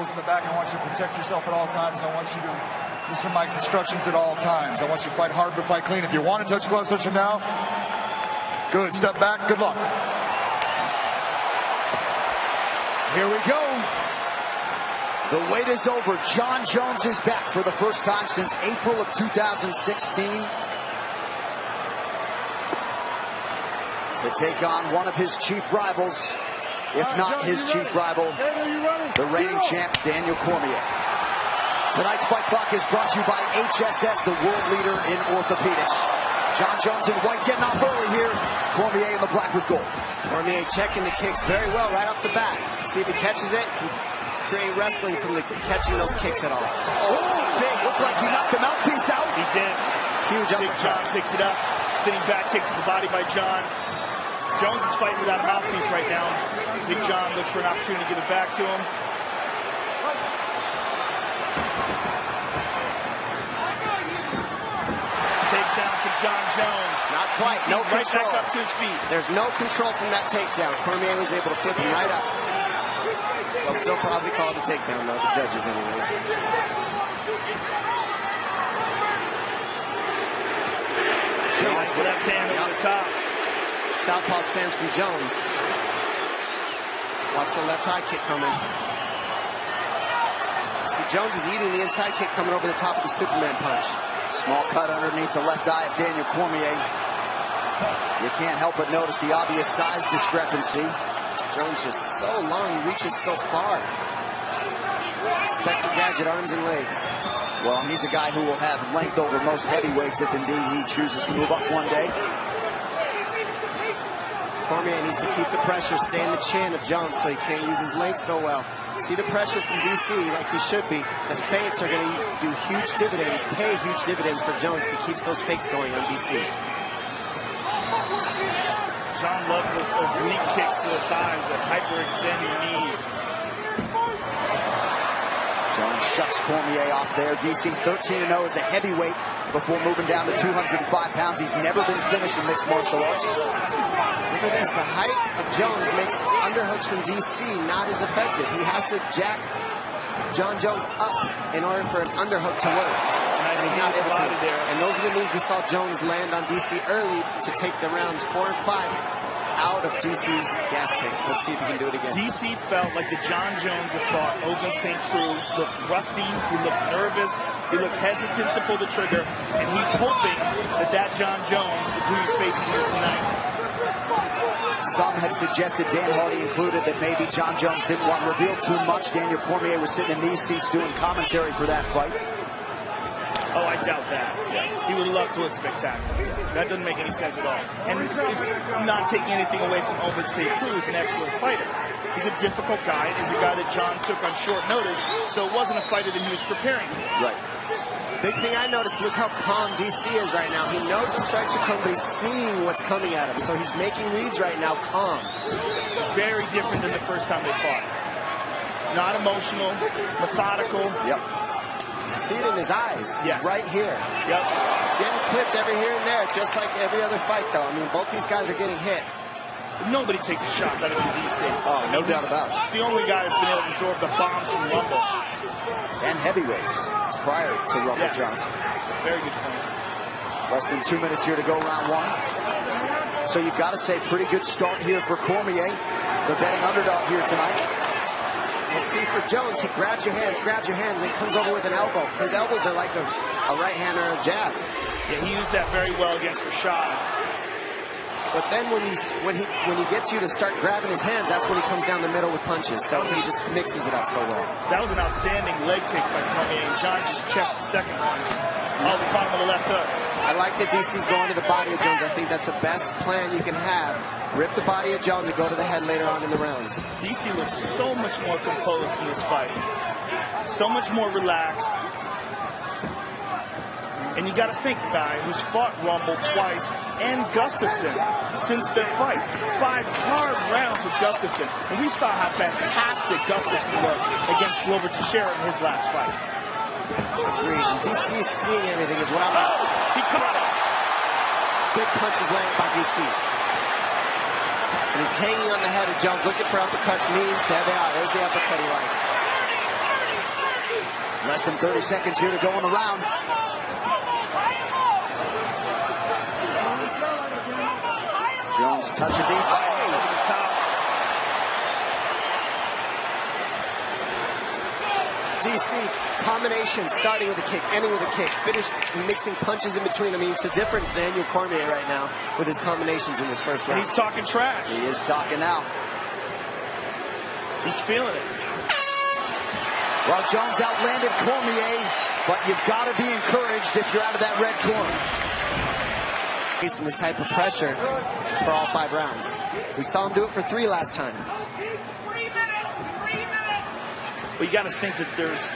in the back. I want you to protect yourself at all times. I want you to listen to my instructions at all times. I want you to fight hard but fight clean. If you want to touch gloves, touch them now. Good. Step back. Good luck. Here we go. The wait is over. Jon Jones is back for the first time since April of 2016 to take on one of his chief rivals, if not his chief rival, the reigning champ, Daniel Cormier. Tonight's Fight Clock is brought to you by HSS, the world leader in orthopedics. Jon Jones in white getting off early here. Cormier in the black with gold. Cormier checking the kicks very well right off the bat. See if he catches it. Create wrestling from the catching those kicks at all. Oh, big. Looked like he knocked the mouthpiece out. He did. Huge Big John picked it up. Spinning back kick to the body by John. Jones is fighting without a mouthpiece right now. Big John looks for an opportunity to give it back to him. Takedown to Jon Jones. Not quite. No right control. back up to his feet. There's no control from that takedown. Cormier was able to flip him right up. They'll still probably call it a takedown, though, the judges anyways. Jones left hand over the top. Southpaw stance from Jones. Watch the left high kick coming. See, Jones is eating the inside kick coming over the top of the Superman punch. Small cut underneath the left eye of Daniel Cormier. You can't help but notice the obvious size discrepancy. Jones just so long, he reaches so far. Inspector Gadget, arms and legs. Well, he's a guy who will have length over most heavyweights if indeed he chooses to move up one day. Cormier needs to keep the pressure, stay in the chin of Jones so he can't use his length so well. See the pressure from DC like he should be. The feints are going to do huge dividends, pay huge dividends for Jones if he keeps those fakes going on DC. John loves those oblique kicks to the thighs that hyperextend your knees. Jones shucks Cormier off there. DC 13-0 as a heavyweight before moving down to 205 pounds. He's never been finished in mixed martial arts. Look at this. The height of Jones makes underhooks from DC not as effective. He has to jack Jon Jones up in order for an underhook to work. And he's not able to. And those are the moves we saw Jones land on DC early to take the rounds 4 and 5 out of DC's gas tank. Let's see if he can do it again. DC felt like the Jon Jones that fought Ogun St. Preux looked rusty, he looked nervous, he looked hesitant to pull the trigger, and he's hoping that that Jon Jones is who he's facing here tonight. Some had suggested, Dan Hardy included, that maybe Jon Jones didn't want to reveal too much. Daniel Cormier was sitting in these seats doing commentary for that fight. Oh, I doubt that. Yeah. He would love to look spectacular. That doesn't make any sense at all. And it's not taking anything away from Ogun St. Preux, who's an excellent fighter. He's a difficult guy. He's a guy that John took on short notice, so it wasn't a fighter that he was preparing for. Right. Big thing I noticed, look how calm DC is right now. He knows the strikes are coming, but he's seeing what's coming at him. So he's making reads right now, calm. It's very different than the first time they fought. Not emotional, methodical. Yep. See it in his eyes. Yes. Right here. Yep. He's getting clipped every here and there, just like every other fight, though. I mean, both these guys are getting hit. Nobody takes the shots out of DC. Oh, no doubt about it. The only guy that's been able to absorb the bombs from Rumble. And heavyweights prior to Rumble, yes. Johnson. Very good point. Less than 2 minutes here to go, round one. So you've got to say, pretty good start here for Cormier, the betting underdog here tonight. We'll see for Jones, he grabs your hands, and comes over with an elbow. His elbows are like a right hand or a jab. Yeah, he used that very well against Rashad. But then when he gets you to start grabbing his hands, that's when he comes down the middle with punches. So he just mixes it up so well. That was an outstanding leg kick by Cormier, and John just checked the second one. Oh, the bottom of the left hook. I like that DC's going to the body of Jones. I think that's the best plan you can have. Rip the body of Jones and go to the head later on in the rounds. DC looks so much more composed in this fight. So much more relaxed. And you got to think, guy who's fought Rumble twice and Gustafsson since their fight. 5 hard rounds with Gustafsson. And we saw how fantastic Gustafsson looked against Glover Teixeira in his last fight. Agreed. And DC is seeing everything as well. He caught it. Big punches landed by DC. And he's hanging on the head of Jones, looking for uppercuts, knees. There they are. There's the uppercut he likes. Less than 30 seconds here to go in the round. Jones touching the over the top. DC, combination, starting with a kick, ending with a kick, finish mixing punches in between. I mean, it's a different Daniel Cormier right now with his combinations in this first round. And he's talking trash. He is talking now. He's feeling it. Well, Jones outlanded Cormier, but you've got to be encouraged if you're out of that red corner. Facing this type of pressure for all 5 rounds. We saw him do it for 3 last time. But you got to think that there's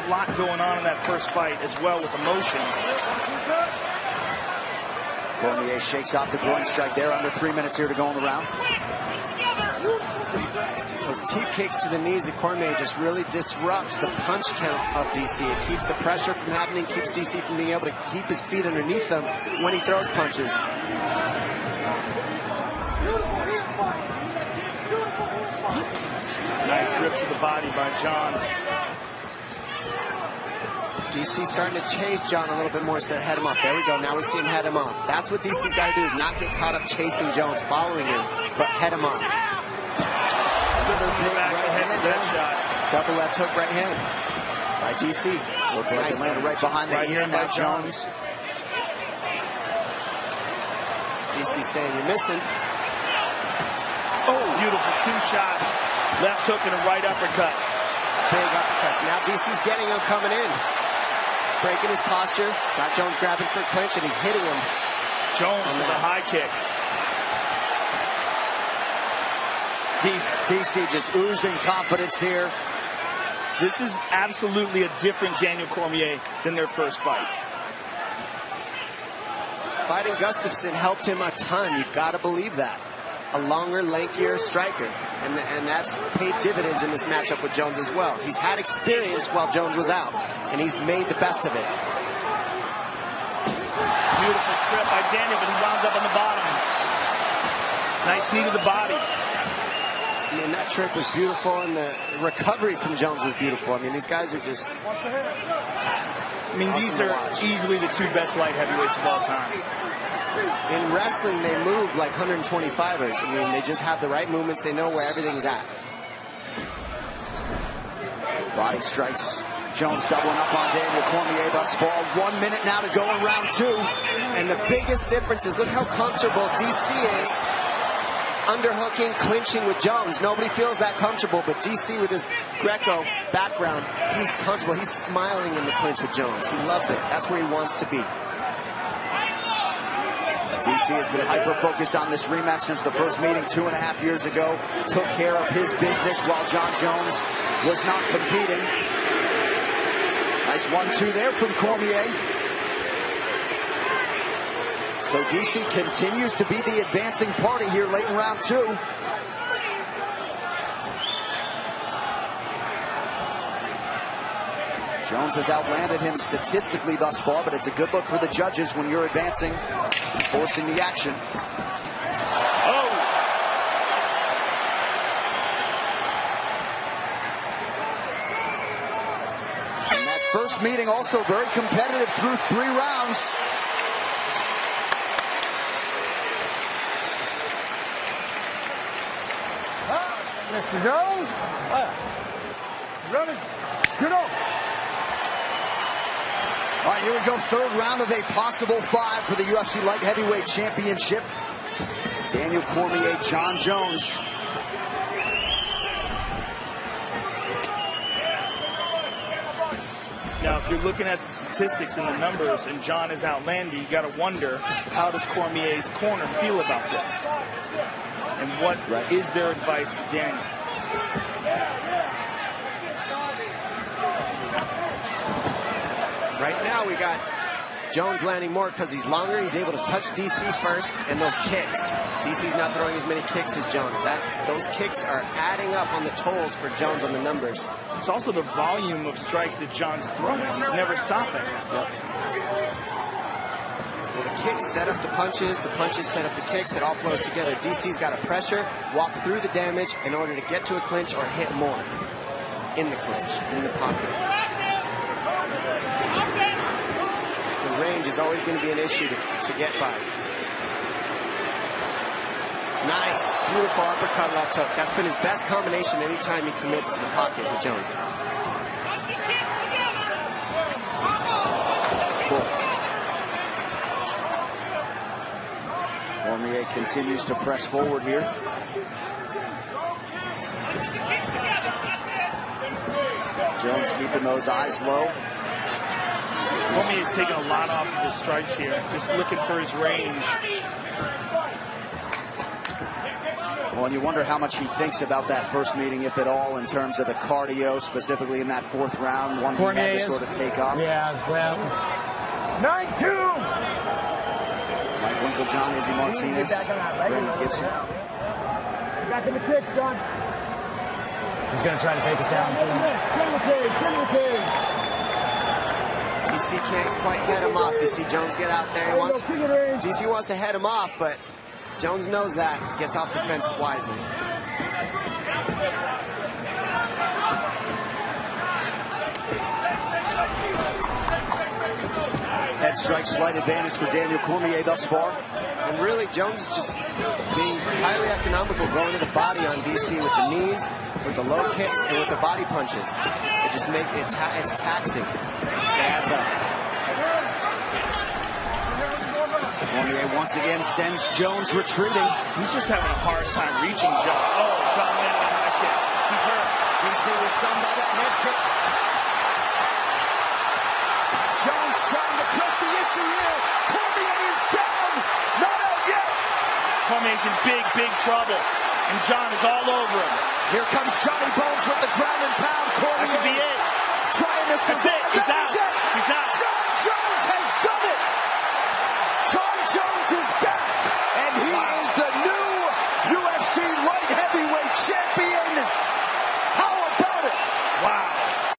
a lot going on in that first fight as well with emotions. Cormier shakes off the groin strike there. Under 3 minutes here to go in the round. Those teep kicks to the knees of Cormier just really disrupt the punch count of DC. It keeps the pressure from happening, keeps DC from being able to keep his feet underneath them when he throws punches. Nice rip to the body by John. DC starting to chase John a little bit more instead of head him off. There we go. Now we see him head him off. That's what DC's got to do, is not get caught up chasing Jones, following him, but head him off. Another big right hand shot. Double left hook right hand by DC. Nice, landed right behind the ear. Now Jones. DC saying you're missing. Oh, beautiful 2 shots. Left hook and a right uppercut. Big uppercuts. Now DC's getting him coming in. Breaking his posture. Got Jones grabbing for a clinch and he's hitting him. Jones with a high kick. DC just oozing confidence here. This is absolutely a different Daniel Cormier than their first fight. Fighting Gustafsson helped him a ton. You've got to believe that. A longer, lankier striker. And that's paid dividends in this matchup with Jones as well. He's had experience while Jones was out, and he's made the best of it. Beautiful trip by Daniel, but he wound up on the bottom. Nice knee to the body. I mean, that trick was beautiful, and the recovery from Jones was beautiful. I mean, these guys are just... I mean, these are easily the 2 best light heavyweights of all time. In wrestling, they move like 125ers. I mean, they just have the right movements. They know where everything's at. Body strikes. Jones doubling up on Daniel Cormier thus far. 1 minute now to go in round 2. And the biggest difference is look how comfortable DC is underhooking, clinching with Jones. Nobody feels that comfortable, but DC with his Greco background, he's comfortable. He's smiling in the clinch with Jones. He loves it. That's where he wants to be. DC has been hyper-focused on this rematch since the first meeting 2.5 years ago. Took care of his business while John Jones was not competing. Nice 1-2 there from Cormier. So DC continues to be the advancing party here late in round 2. Jones has outlanded him statistically thus far, but it's a good look for the judges when you're advancing and forcing the action. Oh! And that first meeting also very competitive through 3 rounds. Mr. Jones, ready? Get up. All right, here we go. 3rd round of a possible 5 for the UFC Light Heavyweight Championship. Daniel Cormier, John Jones. Now, if you're looking at the statistics and the numbers, and John is outlanded, you got to wonder, how does Cormier's corner feel about this? And what is their advice to Daniel? Right now we got Jones landing more because he's longer. He's able to touch DC first, and those kicks. DC's not throwing as many kicks as Jones. Those kicks are adding up on the tolls for Jones on the numbers. It's also the volume of strikes that John's throwing. He's never stopping. Yep. Well, the kicks set up the punches set up the kicks. It all flows together. DC's got to pressure, walk through the damage in order to get to a clinch or hit more in the clinch, in the pocket. is always going to be an issue to get by. Nice, beautiful uppercut left hook. That's been his best combination anytime he commits to the pocket with Jones. Cool. Cormier continues to press forward here. Jones keeping those eyes low. Cormier's taking a lot off of his strikes here, just looking for his range. Well, and you wonder how much he thinks about that first meeting, if at all, in terms of the cardio, specifically in that fourth round, one Cormier he had to sort of take off. Yeah, well. 9-2! Mike Winklejohn, Izzy Martinez, Brandon Gibson. Back in the kicks, John. He's going to try to take us down. DC can't quite head him off. You see Jones get out there. DC wants to head him off, but Jones knows that. Gets off the fence wisely. Head strike, slight advantage for Daniel Cormier thus far. And really, Jones just being highly economical, going to the body on DC with the knees, with the low kicks, and with the body punches. It just makes it it's taxing. It adds up. Cormier once again sends Jones retreating. He's just having a hard time reaching Jones. Oh, John landed on that kick. He's hurt. DC was stunned by that head kick. Jones trying to press the issue here. Cormier is down. Not out yet. Cormier's in big, big trouble. And John is all over him. Here comes Johnny Bones with the ground and pound. Cormier. That could be it. Trying to survive. That's it. He's out. He's out. John Jones has done it. John Jones is back. And he is the new UFC light heavyweight champion.